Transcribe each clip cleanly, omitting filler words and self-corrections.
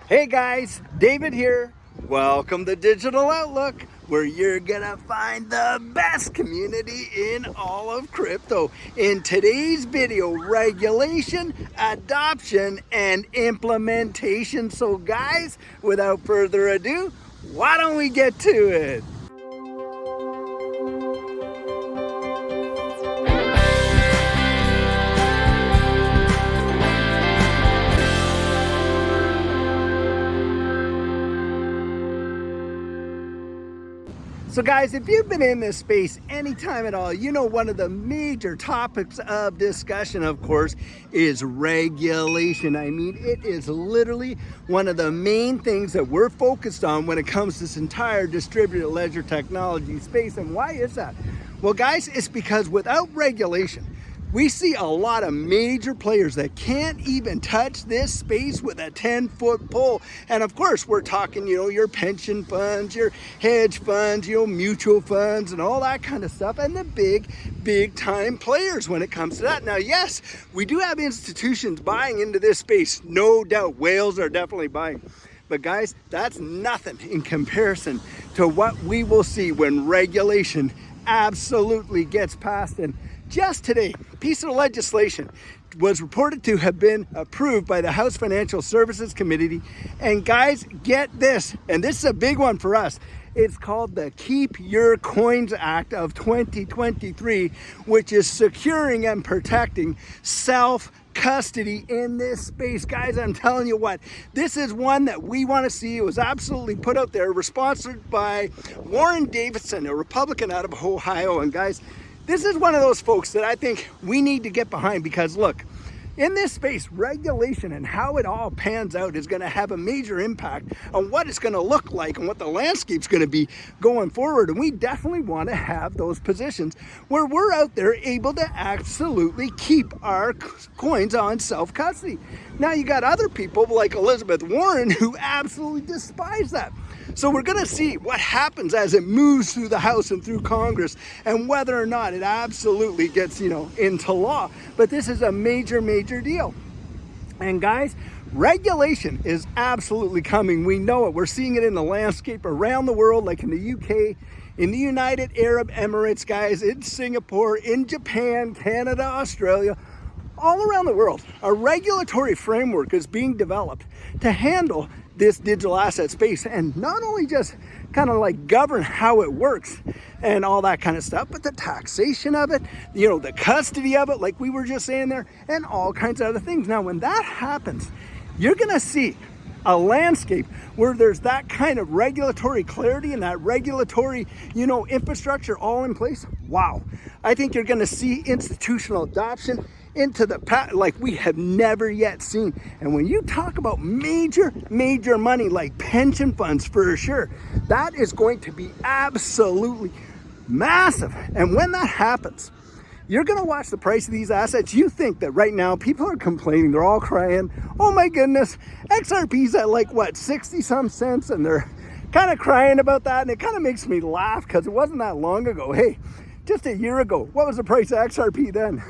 Hey guys, David here. Welcome to Digital Outlook, where you're gonna find the best community in all of crypto. In today's video, regulation, adoption, and implementation. So guys, without further ado, why don't we get to it? So guys, if you've been in this space anytime at all, you know one of the major topics of discussion, of course, is regulation. I mean, it is literally one of the main things that we're focused on when it comes to this entire distributed ledger technology space. And why is that? Well, guys, it's because without regulation, we see a lot of major players that can't even touch this space with a 10-foot pole. And of course, we're talking, your pension funds, your hedge funds, mutual funds and all that kind of stuff. And the big time players when it comes to that. Now, yes, we do have institutions buying into this space. No doubt, whales are definitely buying. But guys, that's nothing in comparison to what we will see when regulation absolutely gets passed. And just today, a piece of legislation was reported to have been approved by the House Financial Services Committee. And guys, get this, and this is a big one for us. It's called the Keep Your Coins Act of 2023, which is securing and protecting self-custody in this space. Guys, I'm telling you what, this is one that we want to see. It was absolutely put out there, sponsored by Warren Davidson, a Republican out of Ohio. And guys, this is one of those folks that I think we need to get behind, because look, in this space, regulation and how it all pans out is going to have a major impact on what it's going to look like and what the landscape's going to be going forward. And we definitely want to have those positions where we're out there able to absolutely keep our coins on self-custody. Now, you got other people like Elizabeth Warren who absolutely despise that. So we're going to see what happens as it moves through the House and through Congress, and whether or not it absolutely gets, into law. But this is a major deal. And guys, regulation is absolutely coming. We know it. We're seeing it in the landscape around the world, like in the UK, in the United Arab Emirates, guys, in Singapore, in Japan, Canada, Australia. All around the world, a regulatory framework is being developed to handle this digital asset space, and not only just kind of like govern how it works and all that kind of stuff, but the taxation of it, the custody of it, like we were just saying there, and all kinds of other things. Now, when that happens, you're going to see a landscape where there's that kind of regulatory clarity and that regulatory, infrastructure all in place. Wow. I think you're going to see institutional adoption into the like we have never yet seen. And when you talk about major money like pension funds, for sure, that is going to be absolutely massive. And when that happens, you're going to watch the price of these assets. You think that right now people are complaining, they're all crying, oh my goodness, XRP's at like what, 60 some cents, and they're kind of crying about that. And it kind of makes me laugh, because it wasn't that long ago. Hey, just a year ago, what was the price of XRP then?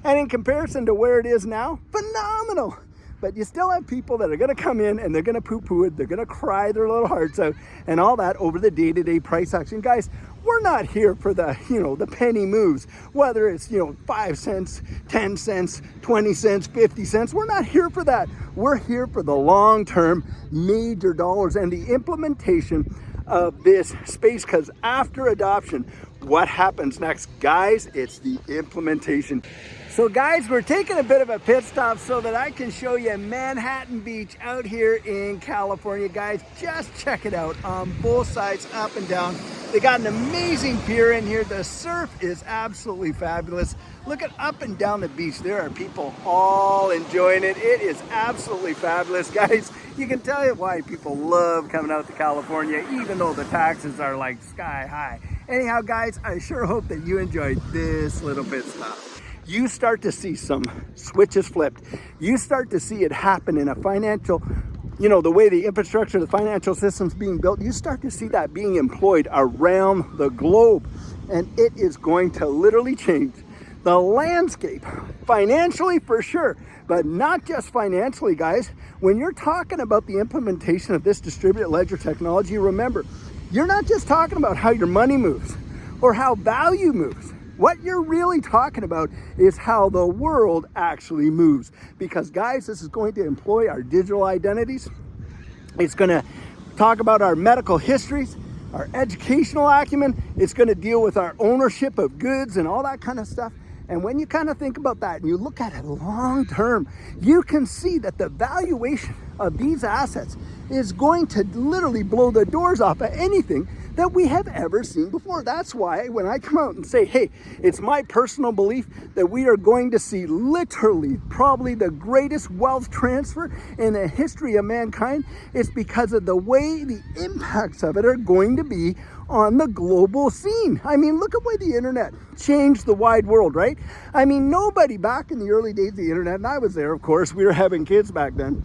And in comparison to where it is now, phenomenal. But you still have people that are going to come in and they're going to poo-poo it. They're going to cry their little hearts out and all that over the day-to-day price action. Guys, we're not here for the, the penny moves, whether it's, 5 cents, 10 cents, 20 cents, 50 cents. We're not here for that. We're here for the long-term major dollars and the implementation of this space, because after adoption, what happens next? Guys, it's the implementation. So guys, we're taking a bit of a pit stop so that I can show you Manhattan Beach out here in California. Guys, just check it out on both sides, up and down. They got an amazing pier in here. The surf is absolutely fabulous. Look at up and down the beach. There are people all enjoying it. It is absolutely fabulous, guys. You can tell you why people love coming out to California, even though the taxes are like sky high. Anyhow, guys, I sure hope that you enjoyed this little pit stop. You start to see some switches flipped. You start to see it happen in a financial, the way the infrastructure, the financial system's being built, you start to see that being employed around the globe. And it is going to literally change the landscape, financially for sure, but not just financially, guys. When you're talking about the implementation of this distributed ledger technology, remember, you're not just talking about how your money moves or how value moves. What you're really talking about is how the world actually moves. Because guys, this is going to employ our digital identities. It's going to talk about our medical histories, our educational acumen. It's going to deal with our ownership of goods and all that kind of stuff. And when you kind of think about that and you look at it long term, you can see that the valuation of these assets is going to literally blow the doors off of anything that we have ever seen before. That's why when I come out and say, hey, it's my personal belief that we are going to see literally probably the greatest wealth transfer in the history of mankind, it's because of the way the impacts of it are going to be on the global scene. I mean, look at why the internet changed the wide world, right? I mean, nobody back in the early days of the internet, and I was there, of course, we were having kids back then,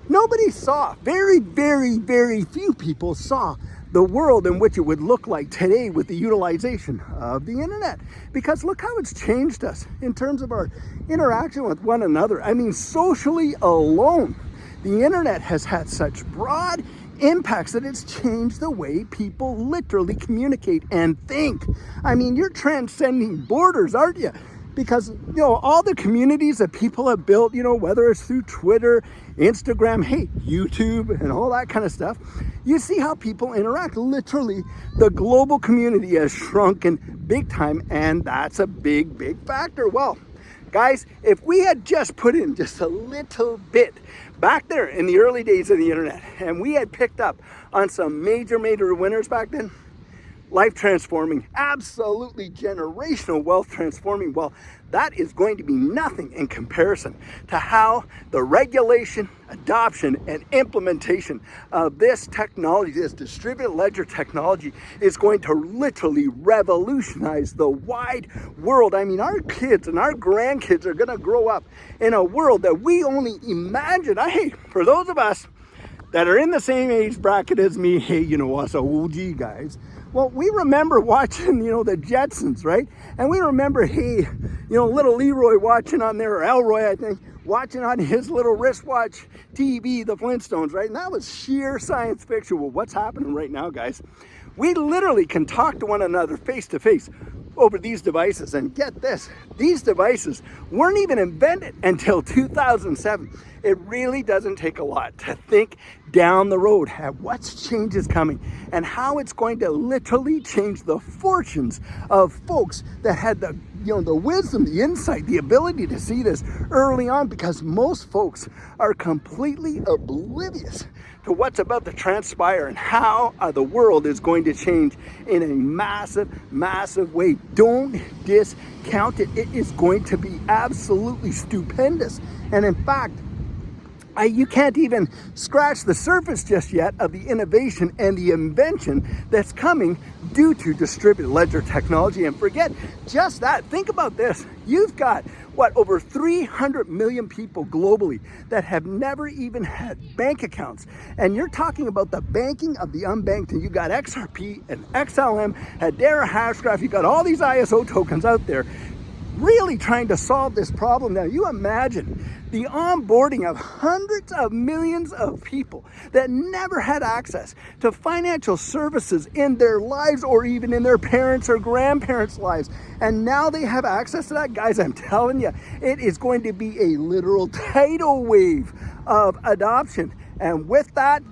nobody saw, very, very, very few people saw the world in which it would look like today with the utilization of the internet. Because look how it's changed us in terms of our interaction with one another. I mean, socially alone, the internet has had such broad impacts that it's changed the way people literally communicate and think. I mean, you're transcending borders, aren't you? Because, you know, all the communities that people have built, you know, whether it's through Twitter, Instagram, hey, YouTube, and all that kind of stuff, you see how people interact. Literally, the global community has shrunken big time, and that's a big, big factor. Well, guys, if we had just put in just a little bit back there in the early days of the internet, and we had picked up on some major winners back then, life transforming, absolutely generational wealth transforming, well, that is going to be nothing in comparison to how the regulation, adoption, and implementation of this technology, this distributed ledger technology, is going to literally revolutionize the wide world. I mean, our kids and our grandkids are going to grow up in a world that we only imagine. Hey, for those of us that are in the same age bracket as me, hey, you know, us OG guys, well, we remember watching, you know, the Jetsons, right? And we remember, hey, you know, little Leroy watching on there, or Elroy, I think, watching on his little wristwatch TV, the Flintstones, right? And that was sheer science fiction. Well, what's happening right now, guys? We literally can talk to one another face to face over these devices. And get this, these devices weren't even invented until 2007. It really doesn't take a lot to think down the road at what's change is coming and how it's going to literally change the fortunes of folks that had the, you know, the wisdom, the insight, the ability to see this early on, because most folks are completely oblivious to what's about to transpire and how the world is going to change in a massive way. Don't discount it. It is going to be absolutely stupendous. And in fact, you can't even scratch the surface just yet of the innovation and the invention that's coming due to distributed ledger technology. And forget just that. Think about this. You've got, what, over 300 million people globally that have never even had bank accounts. And you're talking about the banking of the unbanked. And you got XRP and XLM, Hedera Hashgraph. You got all these ISO tokens out there really trying to solve this problem. Now, you imagine the onboarding of hundreds of millions of people that never had access to financial services in their lives or even in their parents' or grandparents' lives. And now they have access to that. Guys, I'm telling you, it is going to be a literal tidal wave of adoption. And with that,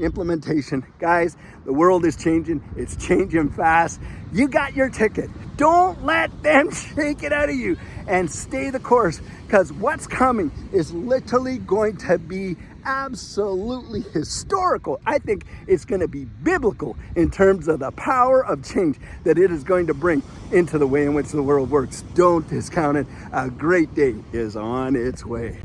implementation. Guys, the world is changing. It's changing fast. You got your ticket. Don't let them shake it out of you, and stay the course, because what's coming is literally going to be absolutely historical. I think it's going to be biblical in terms of the power of change that it is going to bring into the way in which the world works. Don't discount it. A great day is on its way.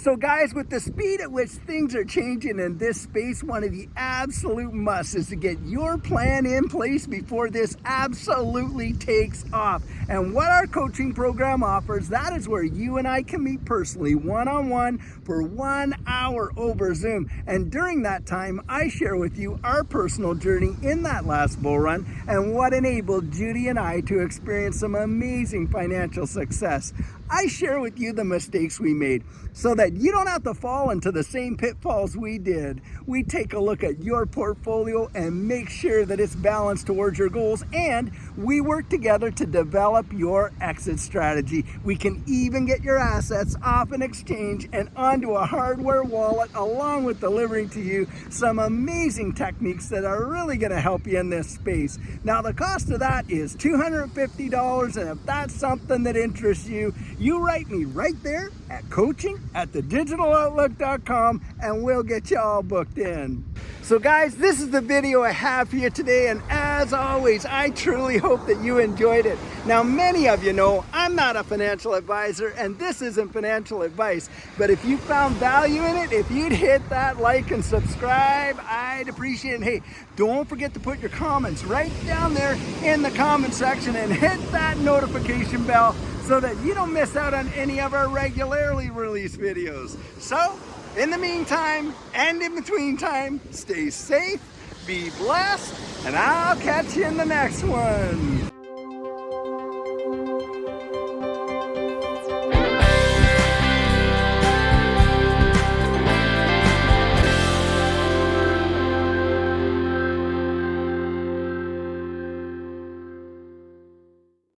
So guys, with the speed at which things are changing in this space, one of the absolute musts is to get your plan in place before this absolutely takes off. And what our coaching program offers, that is where you and I can meet personally, one-on-one, for 1 hour over Zoom. And during that time, I share with you our personal journey in that last bull run and what enabled Judy and I to experience some amazing financial success. I share with you the mistakes we made so that you don't have to fall into the same pitfalls we did. We take a look at your portfolio and make sure that it's balanced towards your goals, and we work together to develop your exit strategy. We can even get your assets off an exchange and onto a hardware wallet, along with delivering to you some amazing techniques that are really going to help you in this space. Now, the cost of that is $250, and if that's something that interests you, you write me right there at coaching@thedigitaloutlook.com and we'll get you all booked in. So guys, this is the video I have for you today, and as always, I truly hope that you enjoyed it. Now, many of you know I'm not a financial advisor and this isn't financial advice, but if you found value in it, if you'd hit that like and subscribe, I'd appreciate it. And hey, don't forget to put your comments right down there in the comment section and hit that notification bell so that you don't miss out on any of our regularly released videos. So, in the meantime, and in between time, stay safe, be blessed, and I'll catch you in the next one.